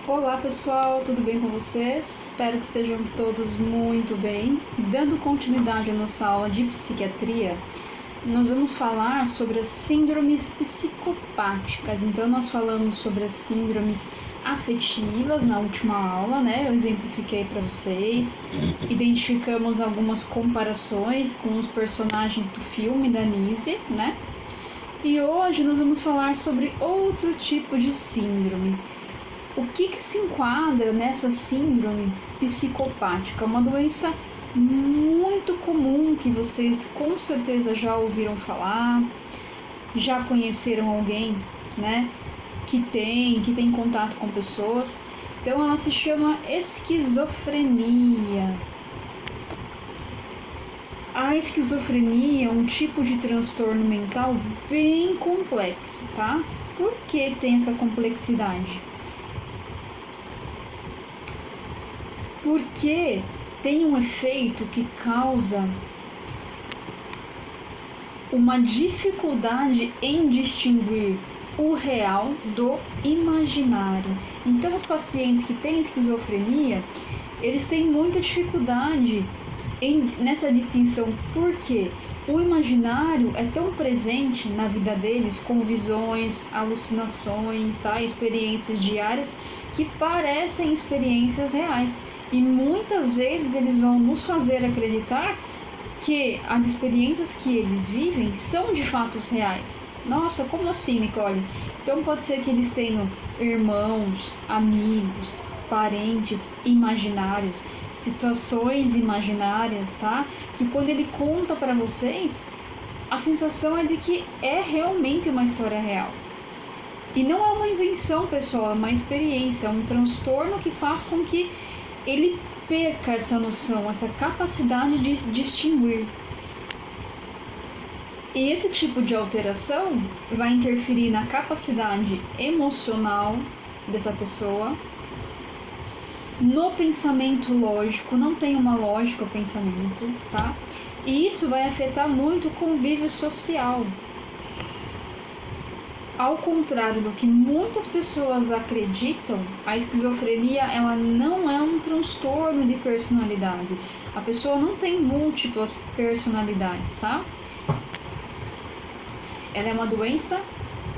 Olá pessoal, tudo bem com vocês? Espero que estejam todos muito bem. Dando continuidade à nossa aula de psiquiatria, nós vamos falar sobre as síndromes psicopáticas. Então nós falamos sobre as síndromes afetivas na última aula, né? Eu exemplifiquei para vocês, identificamos algumas comparações com os personagens do filme da Nise, né? E hoje nós vamos falar sobre outro tipo de síndrome. O que se enquadra nessa síndrome psicopática? Uma doença muito comum que vocês com certeza já ouviram falar, já conheceram alguém, né, que tem contato com pessoas. Então ela se chama esquizofrenia. A esquizofrenia é um tipo de transtorno mental bem complexo, tá? Por que tem essa complexidade? Porque tem um efeito que causa uma dificuldade em distinguir o real do imaginário. Então, os pacientes que têm esquizofrenia, eles têm muita dificuldade nessa distinção. Por quê? O imaginário é tão presente na vida deles, com visões, alucinações, tá? Experiências diárias que parecem experiências reais. E muitas vezes eles vão nos fazer acreditar que as experiências que eles vivem são de fatos reais. Nossa, como assim, Nicole? Então pode ser que eles tenham irmãos, amigos, parentes imaginários, situações imaginárias, tá? Que quando ele conta para vocês, a sensação é de que é realmente uma história real. E não é uma invenção, pessoal, é uma experiência, é um transtorno que faz com que ele perca essa noção, essa capacidade de distinguir. E esse tipo de alteração vai interferir na capacidade emocional dessa pessoa, no pensamento lógico, não tem uma lógica o pensamento, tá? E isso vai afetar muito o convívio social. Ao contrário do que muitas pessoas acreditam, a esquizofrenia ela não é um transtorno de personalidade. A pessoa não tem múltiplas personalidades, tá? Ela é uma doença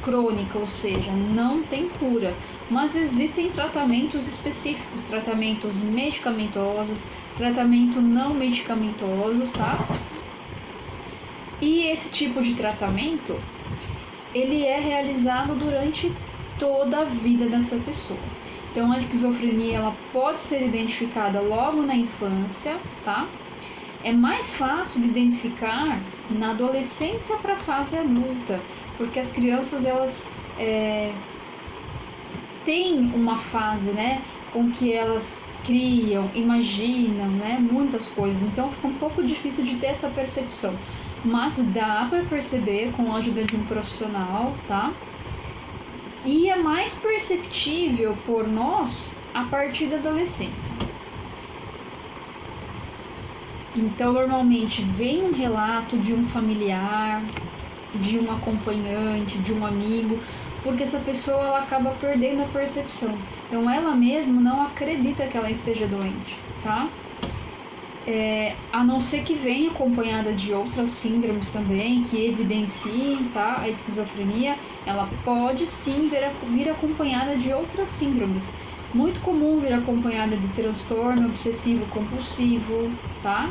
crônica, ou seja, não tem cura, mas existem tratamentos específicos, tratamentos medicamentosos, tratamento não medicamentosos, tá? E esse tipo de tratamento, ele é realizado durante toda a vida dessa pessoa. Então a esquizofrenia ela pode ser identificada logo na infância, tá? É mais fácil de identificar na adolescência para a fase adulta, porque as crianças elas têm uma fase, né, com que elas criam, imaginam, né, muitas coisas. Então fica um pouco difícil de ter essa percepção, mas dá para perceber com a ajuda de um profissional, tá? E é mais perceptível por nós a partir da adolescência. Então, normalmente vem um relato de um familiar, de um acompanhante, de um amigo, porque essa pessoa ela acaba perdendo a percepção. Então, ela mesma não acredita que ela esteja doente, tá? A não ser que venha acompanhada de outras síndromes também, que evidenciem, tá? A esquizofrenia, ela pode sim vir acompanhada de outras síndromes. Muito comum vir acompanhada de transtorno obsessivo compulsivo, tá?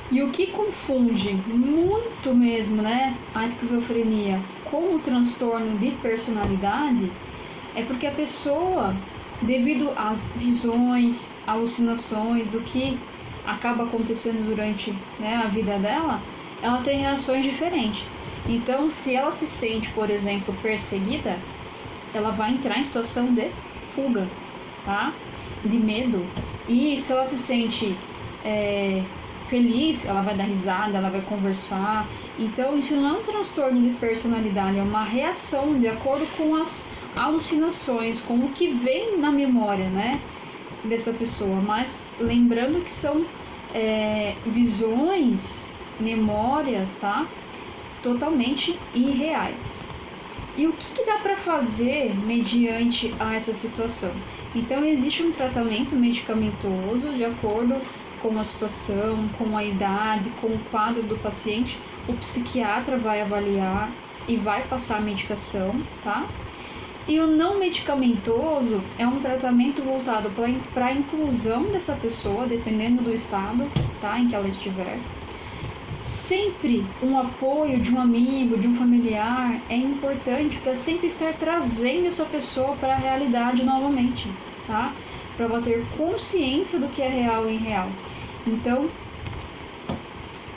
E o que confunde muito mesmo, né, a esquizofrenia com o transtorno de personalidade é porque a pessoa, devido às visões, alucinações do que acaba acontecendo durante, né, a vida dela, ela tem reações diferentes. Então, se ela se sente, por exemplo, perseguida, ela vai entrar em situação de fuga, tá? De medo. E se ela se sente feliz, ela vai dar risada, ela vai conversar. Então, isso não é um transtorno de personalidade, é uma reação de acordo com as alucinações, com o que vem na memória, né, dessa pessoa. Mas lembrando que são visões, memórias, tá? Totalmente irreais. E o que dá para fazer mediante a essa situação? Então, existe um tratamento medicamentoso de acordo com a situação, com a idade, com o quadro do paciente. O psiquiatra vai avaliar e vai passar a medicação, tá? E o não medicamentoso é um tratamento voltado para a inclusão dessa pessoa, dependendo do estado, tá, em que ela estiver. Sempre um apoio de um amigo, de um familiar é importante para sempre estar trazendo essa pessoa para a realidade novamente, tá? Para ela ter consciência do que é real e irreal. Então,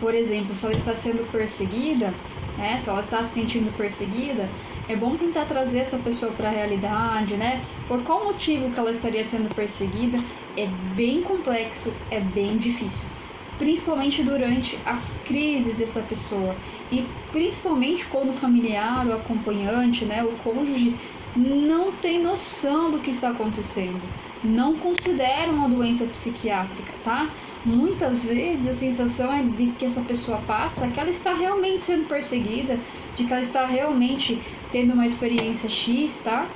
por exemplo, se ela está sendo perseguida, né? Se ela está se sentindo perseguida, é bom tentar trazer essa pessoa para a realidade, né? Por qual motivo que ela estaria sendo perseguida? É bem complexo, é bem difícil. Principalmente durante as crises dessa pessoa. E principalmente quando o familiar, o acompanhante, né, o cônjuge, não tem noção do que está acontecendo. Não considera uma doença psiquiátrica, tá? Muitas vezes a sensação é de que essa pessoa passa que ela está realmente sendo perseguida, de que ela está realmente tendo uma experiência X, tá?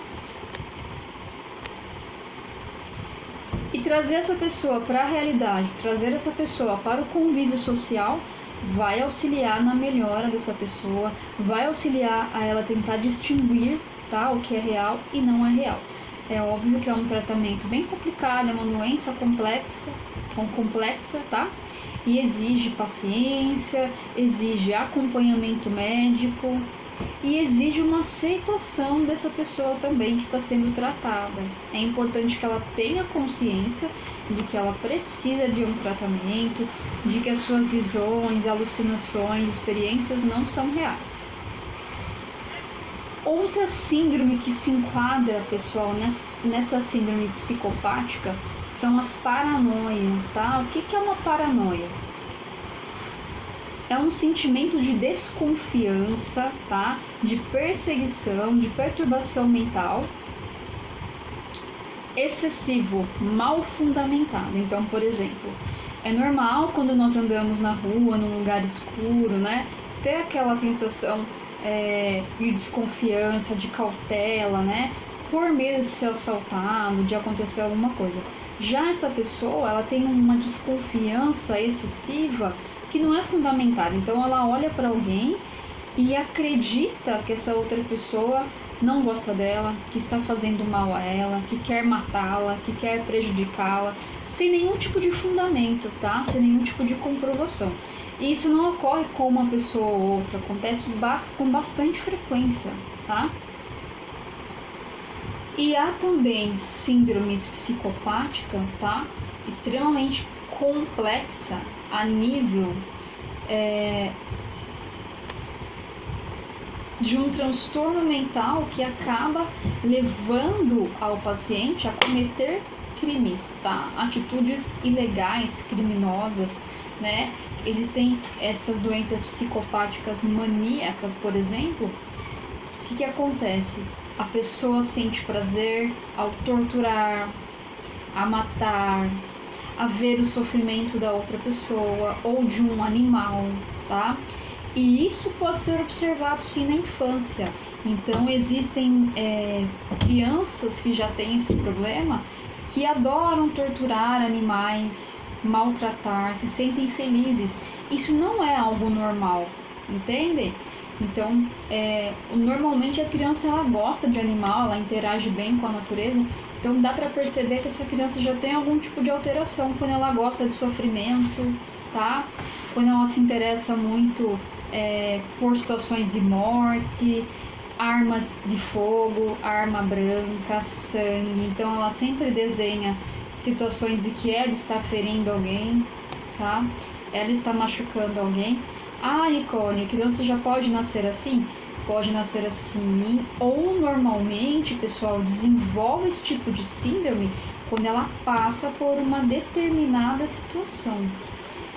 E trazer essa pessoa para a realidade, trazer essa pessoa para o convívio social, vai auxiliar na melhora dessa pessoa, vai auxiliar a ela tentar distinguir, tá, o que é real e não é real. É óbvio que é um tratamento bem complicado, é uma doença complexa, tá? E exige paciência, exige acompanhamento médico e exige uma aceitação dessa pessoa também que está sendo tratada. É importante que ela tenha consciência de que ela precisa de um tratamento, de que as suas visões, alucinações, experiências não são reais. Outra síndrome que se enquadra, pessoal, nessa síndrome psicopática são as paranoias, tá? O que é uma paranoia? É um sentimento de desconfiança, tá? De perseguição, de perturbação mental excessivo, mal fundamentado. Então, por exemplo, é normal quando nós andamos na rua, num lugar escuro, né? Ter aquela sensação de desconfiança, de cautela, né? Por medo de ser assaltado, de acontecer alguma coisa. Já essa pessoa, ela tem uma desconfiança excessiva que não é fundamentada. Então ela olha para alguém e acredita que essa outra pessoa não gosta dela, que está fazendo mal a ela, que quer matá-la, que quer prejudicá-la, sem nenhum tipo de fundamento, tá? Sem nenhum tipo de comprovação. E isso não ocorre com uma pessoa ou outra, acontece com bastante frequência, tá? E há também síndromes psicopáticas, tá? Extremamente complexa a nível de um transtorno mental que acaba levando ao paciente a cometer crimes, tá? Atitudes ilegais, criminosas, né? Existem essas doenças psicopáticas maníacas, por exemplo. O que acontece? A pessoa sente prazer ao torturar, a matar, a ver o sofrimento da outra pessoa ou de um animal, tá? E isso pode ser observado sim na infância. Então existem crianças que já têm esse problema, que adoram torturar animais, maltratar, se sentem felizes. Isso não é algo normal, entende? Então, normalmente a criança ela gosta de animal, ela interage bem com a natureza. Então dá para perceber que essa criança já tem algum tipo de alteração quando ela gosta de sofrimento, tá? Quando ela se interessa muito por situações de morte, armas de fogo, arma branca, sangue. Então ela sempre desenha situações de que ela está ferindo alguém, tá? Ela está machucando alguém. Ah, Nicole, a criança já pode nascer assim? Pode nascer assim, ou normalmente, pessoal, desenvolve esse tipo de síndrome quando ela passa por uma determinada situação.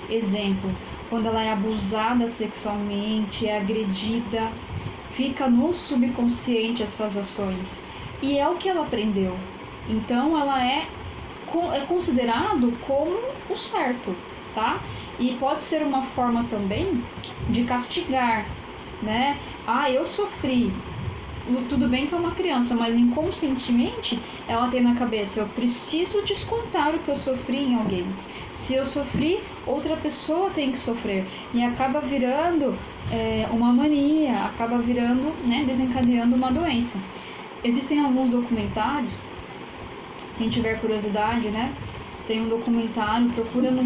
Exemplo, quando ela é abusada sexualmente, é agredida, fica no subconsciente essas ações. E é o que ela aprendeu. Então, ela é considerado como o certo, tá? E pode ser uma forma também de castigar, né? Ah, eu sofri, tudo bem que é uma criança, mas inconscientemente ela tem na cabeça: eu preciso descontar o que eu sofri em alguém. Se eu sofri, outra pessoa tem que sofrer. E acaba virando uma mania, acaba virando, né, desencadeando uma doença. Existem alguns documentários, quem tiver curiosidade, né? Tem um documentário, procura no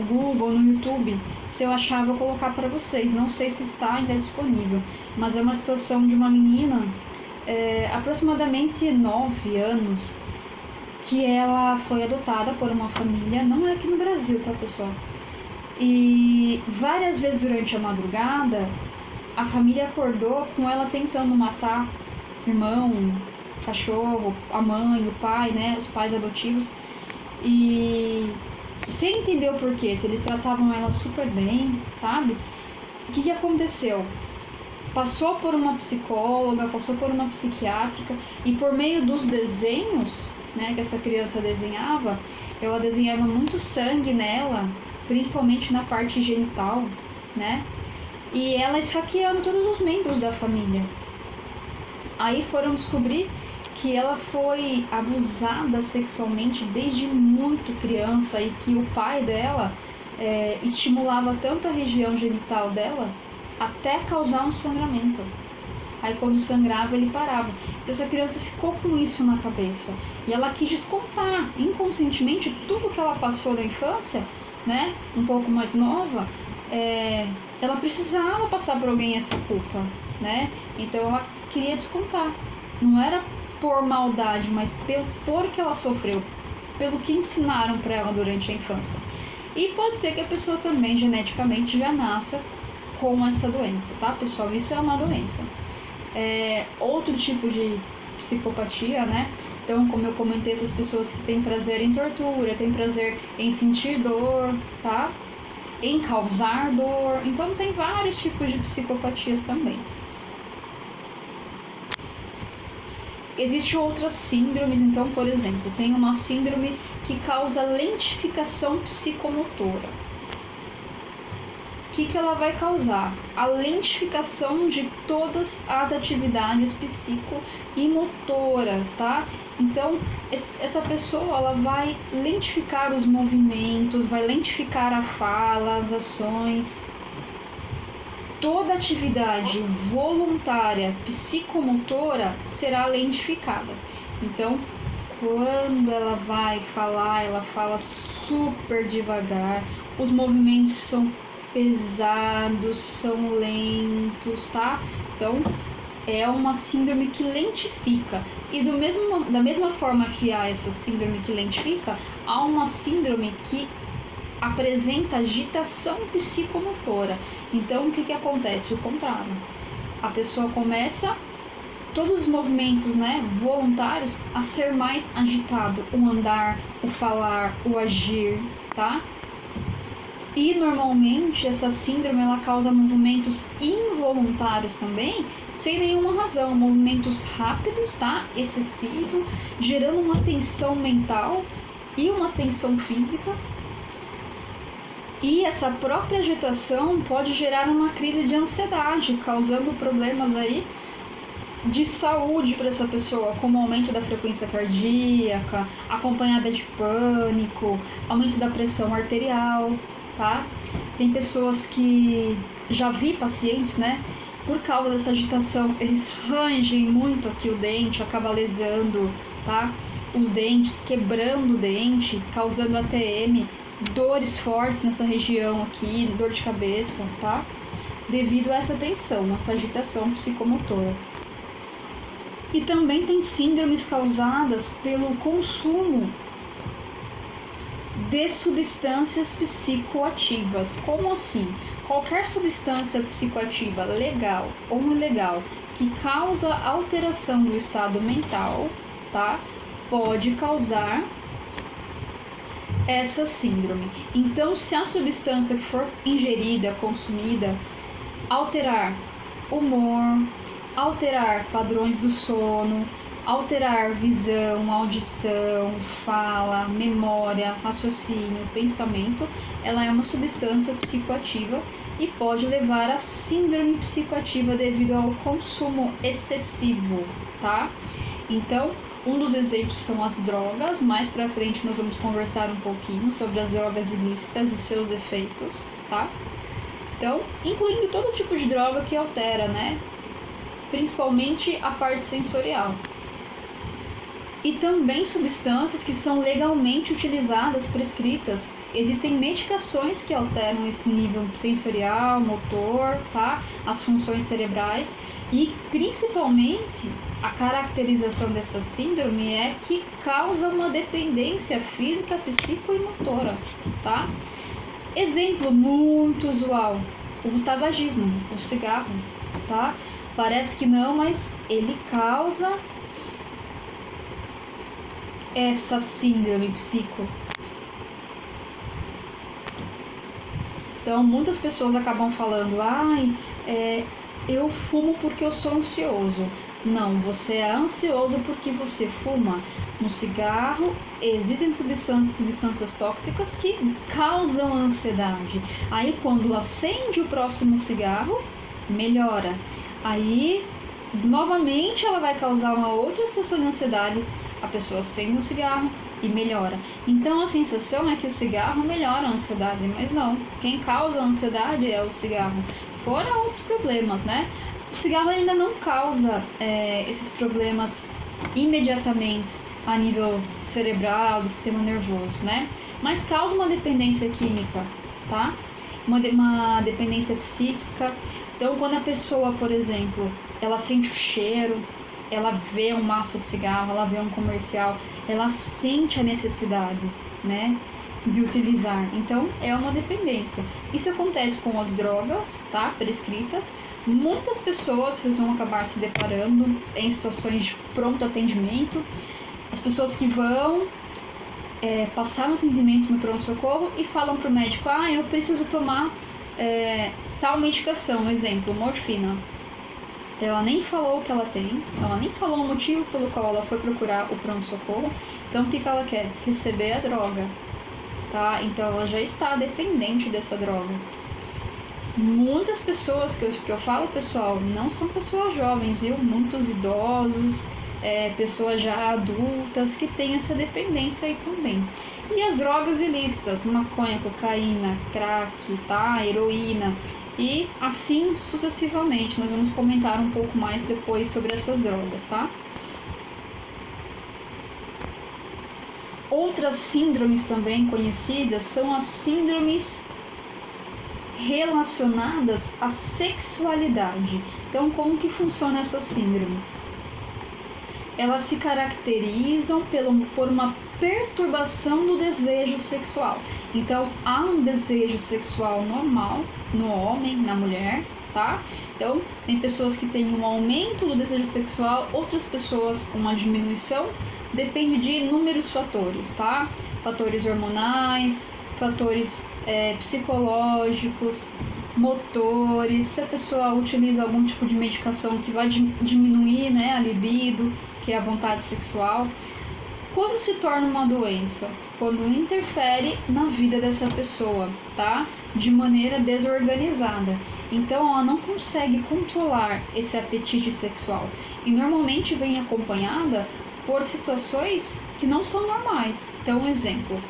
Google, no YouTube. Se eu achar, vou colocar para vocês. Não sei se está ainda disponível, mas é uma situação de uma menina, aproximadamente 9 anos, que ela foi adotada por uma família, não é aqui no Brasil, tá, pessoal? E várias vezes durante a madrugada, a família acordou com ela tentando matar irmão, cachorro, a mãe, o pai, né, os pais adotivos, e sem entender o porquê, se eles tratavam ela super bem, sabe? O que aconteceu? Passou por uma psicóloga, passou por uma psiquiátrica, e por meio dos desenhos, né, que essa criança desenhava, ela desenhava muito sangue nela, principalmente na parte genital, né? E ela esfaqueando todos os membros da família. Aí foram descobrir que ela foi abusada sexualmente desde muito criança e que o pai dela estimulava tanto a região genital dela até causar um sangramento. Aí quando sangrava ele parava. Então essa criança ficou com isso na cabeça e ela quis descontar inconscientemente tudo que ela passou na infância, né? Um pouco mais nova, ela precisava passar por alguém essa culpa, né? Então ela queria descontar. Não era por maldade, mas por que ela sofreu, pelo que ensinaram para ela durante a infância. E pode ser que a pessoa também geneticamente já nasça com essa doença, tá, pessoal? Isso é uma doença. Outro tipo de psicopatia, né? Então, como eu comentei, essas pessoas que têm prazer em tortura, têm prazer em sentir dor, tá? Em causar dor. Então, tem vários tipos de psicopatias também. Existem outras síndromes, então, por exemplo, tem uma síndrome que causa lentificação psicomotora. O que ela vai causar? A lentificação de todas as atividades psicomotoras, tá? Então, essa pessoa ela vai lentificar os movimentos, vai lentificar a fala, as ações. Toda atividade voluntária psicomotora será lentificada. Então, quando ela vai falar, ela fala super devagar, os movimentos são pesados, são lentos, tá? Então, é uma síndrome que lentifica. E da mesma forma que há essa síndrome que lentifica, há uma síndrome que apresenta agitação psicomotora. Então, o que acontece? O contrário. A pessoa começa, todos os movimentos, né, voluntários, a ser mais agitado. O andar, o falar, o agir, tá? E, normalmente, essa síndrome, ela causa movimentos involuntários também, sem nenhuma razão. Movimentos rápidos, tá? Excessivos, gerando uma tensão mental e uma tensão física. E essa própria agitação pode gerar uma crise de ansiedade, causando problemas aí de saúde para essa pessoa, como aumento da frequência cardíaca, acompanhada de pânico, aumento da pressão arterial, tá? Tem pessoas que já vi pacientes, né? Por causa dessa agitação, eles rangem muito aqui o dente, acaba lesando, tá? Os dentes, quebrando o dente, causando ATM, dores fortes nessa região aqui, dor de cabeça, tá? Devido a essa tensão, essa agitação psicomotora. E também tem síndromes causadas pelo consumo de substâncias psicoativas. Como assim? Qualquer substância psicoativa, legal ou ilegal, que causa alteração do estado mental, tá? Pode causar essa síndrome. Então, se a substância que for ingerida, consumida, alterar humor, alterar padrões do sono, alterar visão, audição, fala, memória, raciocínio, pensamento. Ela é uma substância psicoativa e pode levar a síndrome psicoativa devido ao consumo excessivo, tá? Então, um dos exemplos são as drogas. Mais pra frente nós vamos conversar um pouquinho sobre as drogas ilícitas e seus efeitos, tá? Então, incluindo todo tipo de droga que altera, né? Principalmente a parte sensorial. E também substâncias que são legalmente utilizadas, prescritas. Existem medicações que alteram esse nível sensorial, motor, tá? As funções cerebrais. E principalmente a caracterização dessa síndrome é que causa uma dependência física, psico e motora, tá? Exemplo muito usual, o tabagismo, o cigarro, tá? Parece que não, mas ele causa essa síndrome psico. Então, muitas pessoas acabam falando, eu fumo porque eu sou ansioso. Não, você é ansioso porque você fuma. No cigarro existem substâncias tóxicas que causam ansiedade. Aí quando acende o próximo cigarro, melhora. Aí novamente ela vai causar uma outra situação de ansiedade. A pessoa acende o cigarro e melhora. Então a sensação é que o cigarro melhora a ansiedade, mas não. Quem causa a ansiedade é o cigarro. Fora outros problemas, né? O cigarro ainda não causa esses problemas imediatamente a nível cerebral, do sistema nervoso, né? Mas causa uma dependência química, tá? Uma dependência psíquica. Então, quando a pessoa, por exemplo, ela sente o cheiro, ela vê um maço de cigarro, ela vê um comercial, ela sente a necessidade, né, de utilizar. Então, é uma dependência. Isso acontece com as drogas, tá, prescritas. Muitas pessoas vocês vão acabar se deparando em situações de pronto atendimento. As pessoas que vão passar um atendimento no pronto-socorro e falam pro médico, eu preciso tomar tal medicação, exemplo, morfina. Ela nem falou o que ela tem, ela nem falou o motivo pelo qual ela foi procurar o pronto-socorro. Então, o que ela quer? Receber a droga, tá? Então, ela já está dependente dessa droga. Muitas pessoas que eu falo, pessoal, não são pessoas jovens, viu? Muitos idosos, pessoas já adultas que têm essa dependência aí também. E as drogas ilícitas, maconha, cocaína, crack, tá? Heroína e assim sucessivamente. Nós vamos comentar um pouco mais depois sobre essas drogas, tá? Outras síndromes também conhecidas são as síndromes relacionadas à sexualidade. Então, como que funciona essa síndrome? Elas se caracterizam por uma perturbação do desejo sexual. Então, há um desejo sexual normal no homem, na mulher, tá? Então, tem pessoas que têm um aumento do desejo sexual, outras pessoas uma diminuição. Depende de inúmeros fatores, tá? Fatores hormonais, fatores psicológicos, motores, se a pessoa utiliza algum tipo de medicação que vai diminuir, né, a libido, que é a vontade sexual. Quando se torna uma doença? Quando interfere na vida dessa pessoa, tá? De maneira desorganizada. Então ela não consegue controlar esse apetite sexual. E normalmente vem acompanhada por situações que não são normais. Então, um exemplo,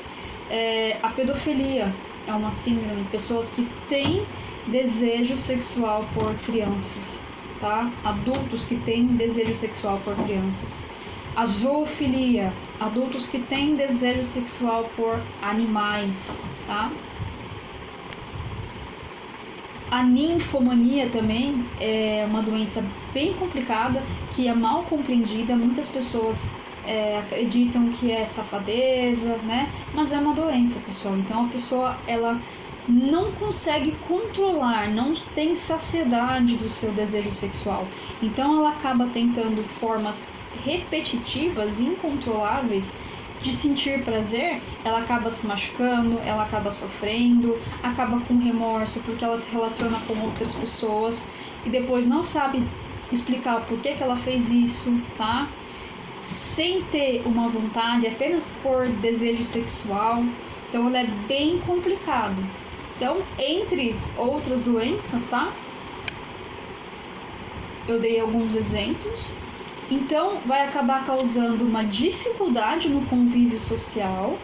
a pedofilia é uma síndrome, pessoas que têm desejo sexual por crianças, tá? Adultos que têm desejo sexual por crianças. A zoofilia, adultos que têm desejo sexual por animais, tá? A ninfomania também é uma doença bem complicada, que é mal compreendida. Muitas pessoas acreditam que é safadeza, né? Mas é uma doença, pessoal. Então a pessoa, ela não consegue controlar, não tem saciedade do seu desejo sexual. Então ela acaba tentando formas repetitivas, incontroláveis de sentir prazer. Ela acaba se machucando, ela acaba sofrendo, acaba com remorso porque ela se relaciona com outras pessoas e depois não sabe explicar o porquê que ela fez isso, tá? sem ter uma vontade, apenas por desejo sexual. Então ela é bem complicado. Então, entre outras doenças, tá? Eu dei alguns exemplos. Então, vai acabar causando uma dificuldade no convívio social,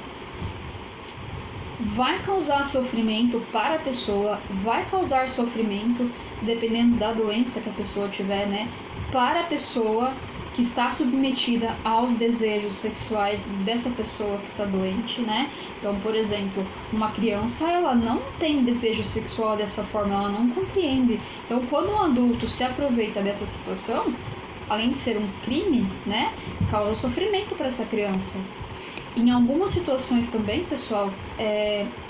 vai causar sofrimento para a pessoa, vai causar sofrimento, dependendo da doença que a pessoa tiver, né? Para a pessoa que está submetida aos desejos sexuais dessa pessoa que está doente, né? Então, por exemplo, uma criança, ela não tem desejo sexual dessa forma, ela não compreende. Então, quando um adulto se aproveita dessa situação, além de ser um crime, né, causa sofrimento para essa criança. Em algumas situações também, pessoal,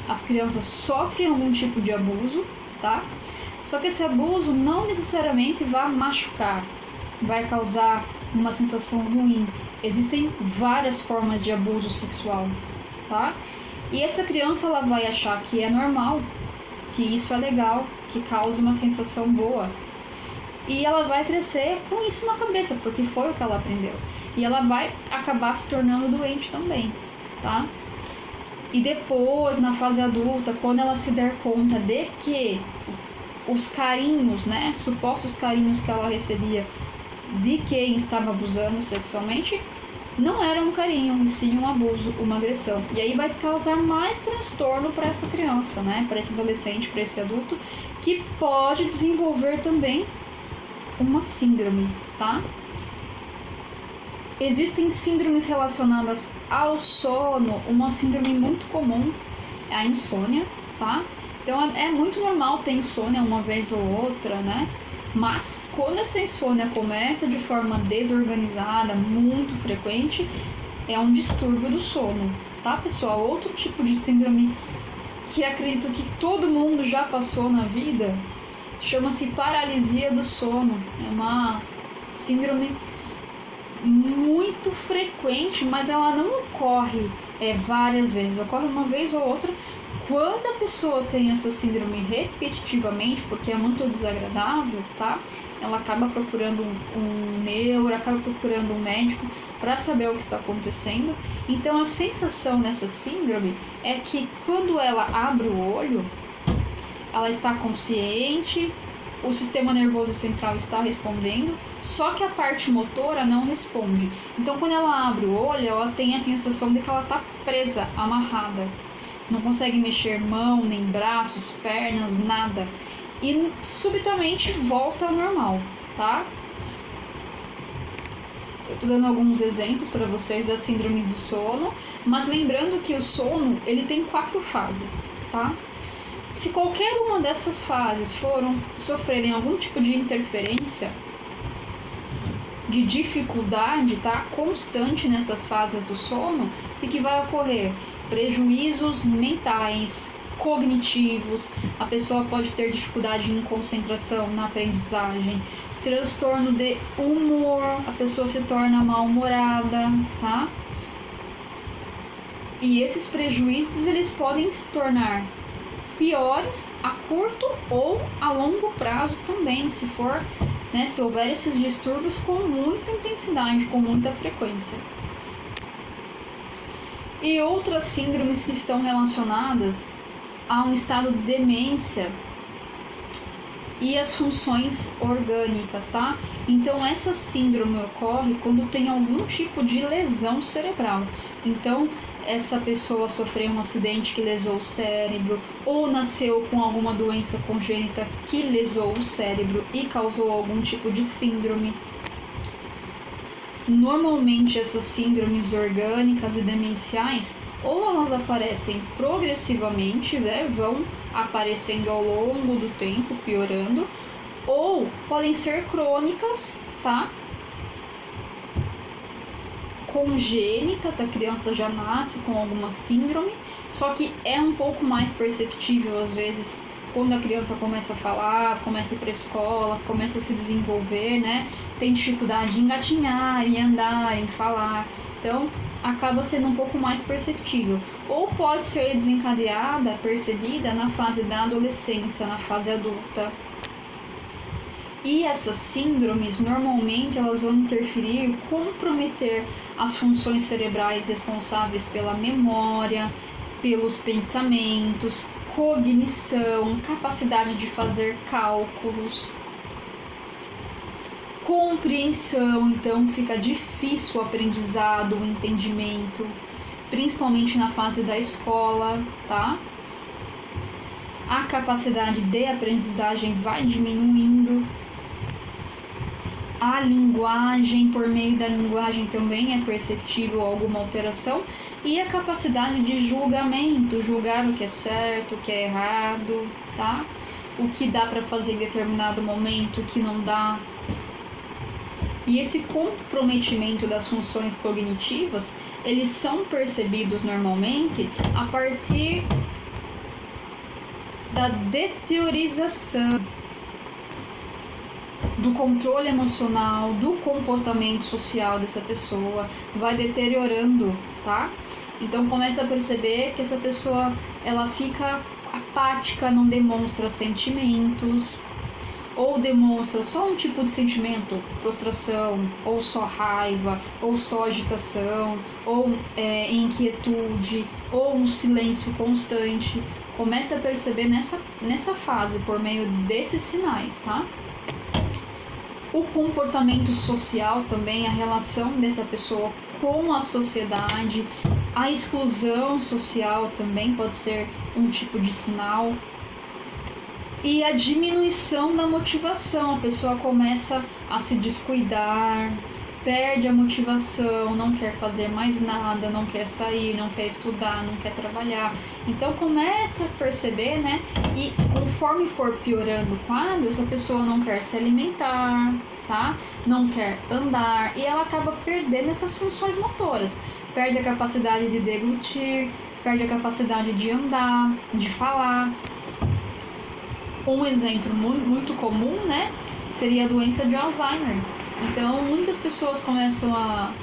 as crianças sofrem algum tipo de abuso, tá? Só que esse abuso não necessariamente vai machucar, vai causar uma sensação ruim. Existem várias formas de abuso sexual, tá? E essa criança, ela vai achar que é normal, que isso é legal, que causa uma sensação boa. E ela vai crescer com isso na cabeça, porque foi o que ela aprendeu. E ela vai acabar se tornando doente também, tá? E depois, na fase adulta, quando ela se der conta de que os carinhos, né, supostos carinhos que ela recebia de quem estava abusando sexualmente, não era um carinho, e sim um abuso, uma agressão. E aí vai causar mais transtorno para essa criança, né, para esse adolescente, para esse adulto, que pode desenvolver também uma síndrome, tá? Existem síndromes relacionadas ao sono. Uma síndrome muito comum é a insônia, tá? Então é muito normal ter insônia uma vez ou outra, né? Mas quando essa insônia começa de forma desorganizada, muito frequente, é um distúrbio do sono, tá, pessoal? Outro tipo de síndrome que acredito que todo mundo já passou na vida chama-se paralisia do sono. É uma síndrome muito frequente, mas ela não ocorre várias vezes, ocorre uma vez ou outra. Quando a pessoa tem essa síndrome repetitivamente, porque é muito desagradável, tá? Ela acaba procurando um neuro, acaba procurando um médico para saber o que está acontecendo. Então a sensação nessa síndrome é que quando ela abre o olho, ela está consciente, o sistema nervoso central está respondendo, só que a parte motora não responde. Então, quando ela abre o olho, ela tem a sensação de que ela está presa, amarrada. Não consegue mexer mão, nem braços, pernas, nada. E subitamente volta ao normal, tá? Eu tô dando alguns exemplos para vocês das síndromes do sono, mas lembrando que o sono, ele tem 4 fases, tá? Se qualquer uma dessas fases sofrerem algum tipo de interferência, de dificuldade, tá, constante nessas fases do sono, o que vai ocorrer? Prejuízos mentais, cognitivos, a pessoa pode ter dificuldade em concentração na aprendizagem, transtorno de humor, a pessoa se torna mal-humorada, tá? E esses prejuízos, eles podem se tornar piores a curto ou a longo prazo também, se for, né, se houver esses distúrbios com muita intensidade, com muita frequência. E outras síndromes que estão relacionadas a um estado de demência e as funções orgânicas, tá? Então essa síndrome ocorre quando tem algum tipo de lesão cerebral. Então essa pessoa sofreu um acidente que lesou o cérebro, ou nasceu com alguma doença congênita que lesou o cérebro e causou algum tipo de síndrome. Normalmente essas síndromes orgânicas e demenciais, ou elas aparecem progressivamente, né, vão aparecendo ao longo do tempo, piorando, ou podem ser crônicas, tá? Congênitas, a criança já nasce com alguma síndrome, só que é um pouco mais perceptível às vezes quando a criança começa a falar, começa a ir para a escola, começa a se desenvolver, né? Tem dificuldade em engatinhar, em andar, em falar. Então, acaba sendo um pouco mais perceptível. Ou pode ser desencadeada, percebida na fase da adolescência, na fase adulta. E essas síndromes, normalmente, elas vão interferir, comprometer as funções cerebrais responsáveis pela memória, pelos pensamentos, cognição, capacidade de fazer cálculos, compreensão. Então fica difícil o aprendizado, o entendimento, principalmente na fase da escola, tá? A capacidade de aprendizagem vai diminuindo. A linguagem, por meio da linguagem também é perceptível alguma alteração. E a capacidade de julgamento, julgar o que é certo, o que é errado, tá? O que dá para fazer em determinado momento, o que não dá. E esse comprometimento das funções cognitivas, eles são percebidos normalmente a partir da deteriorização do controle emocional, do comportamento social dessa pessoa, vai deteriorando, tá? Então começa a perceber que essa pessoa, ela fica apática, não demonstra sentimentos, ou demonstra só um tipo de sentimento, frustração, ou só raiva, ou só agitação, ou inquietude, ou um silêncio constante. Começa a perceber nessa fase, por meio desses sinais, tá? O comportamento social também, a relação dessa pessoa com a sociedade, a exclusão social também pode ser um tipo de sinal. E a diminuição da motivação, a pessoa começa a se descuidar, perde a motivação, não quer fazer mais nada, não quer sair, não quer estudar, não quer trabalhar. Então começa a perceber, né? E conforme for piorando o quadro, essa pessoa não quer se alimentar, tá? Não quer andar, e ela acaba perdendo essas funções motoras. Perde a capacidade de deglutir, perde a capacidade de andar, de falar. Um exemplo muito comum, né, seria a doença de Alzheimer. Então, muitas pessoas começam a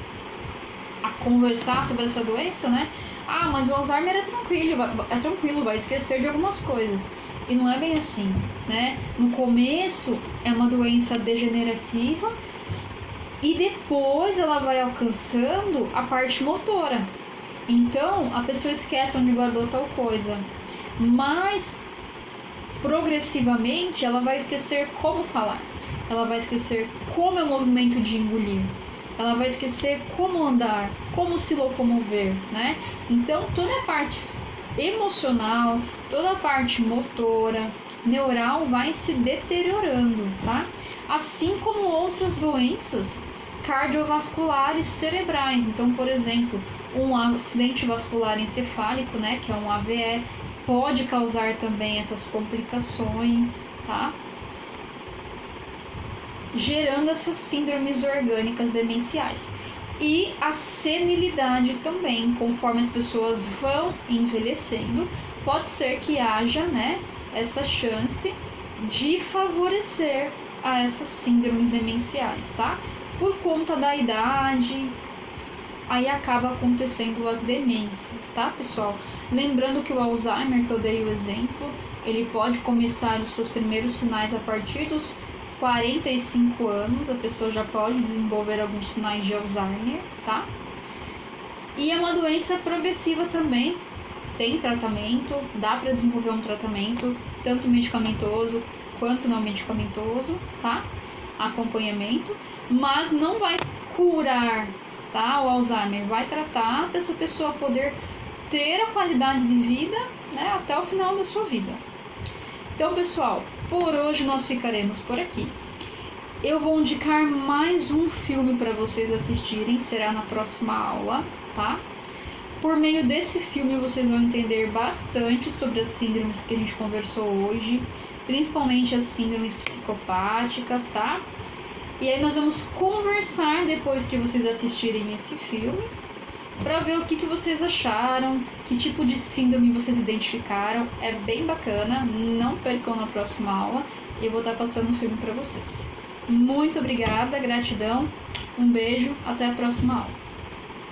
conversar sobre essa doença, né? Ah, mas o Alzheimer é tranquilo, vai esquecer de algumas coisas. E não é bem assim, né? No começo é uma doença degenerativa e depois ela vai alcançando a parte motora. Então, a pessoa esquece onde guardou tal coisa. Mas progressivamente ela vai esquecer como falar, ela vai esquecer como é o movimento de engolir, ela vai esquecer como andar, como se locomover, né? Então toda a parte emocional, toda a parte motora, neural vai se deteriorando, tá? Assim como outras doenças cardiovasculares cerebrais. Então, por exemplo, um acidente vascular encefálico, né, que é um AVE, pode causar também essas complicações, tá? Gerando essas síndromes orgânicas demenciais. E a senilidade também, conforme as pessoas vão envelhecendo, pode ser que haja, né, essa chance de favorecer a essas síndromes demenciais, tá? Por conta da idade, aí acaba acontecendo as demências, tá, pessoal? Lembrando que o Alzheimer, que eu dei o exemplo, ele pode começar os seus primeiros sinais a partir dos 45 anos, a pessoa já pode desenvolver alguns sinais de Alzheimer, tá? E é uma doença progressiva também, tem tratamento, dá para desenvolver um tratamento, tanto medicamentoso quanto não medicamentoso, tá? Acompanhamento, mas não vai curar, tá? O Alzheimer vai tratar para essa pessoa poder ter a qualidade de vida, né, até o final da sua vida. Então, pessoal, por hoje nós ficaremos por aqui. Eu vou indicar mais um filme para vocês assistirem, será na próxima aula, tá? Por meio desse filme vocês vão entender bastante sobre as síndromes que a gente conversou hoje, principalmente as síndromes psicopáticas, tá? E aí nós vamos conversar depois que vocês assistirem esse filme, para ver o que vocês acharam, que tipo de síndrome vocês identificaram. É bem bacana, não percam na próxima aula, eu vou estar passando o filme para vocês. Muito obrigada, gratidão, um beijo, até a próxima aula.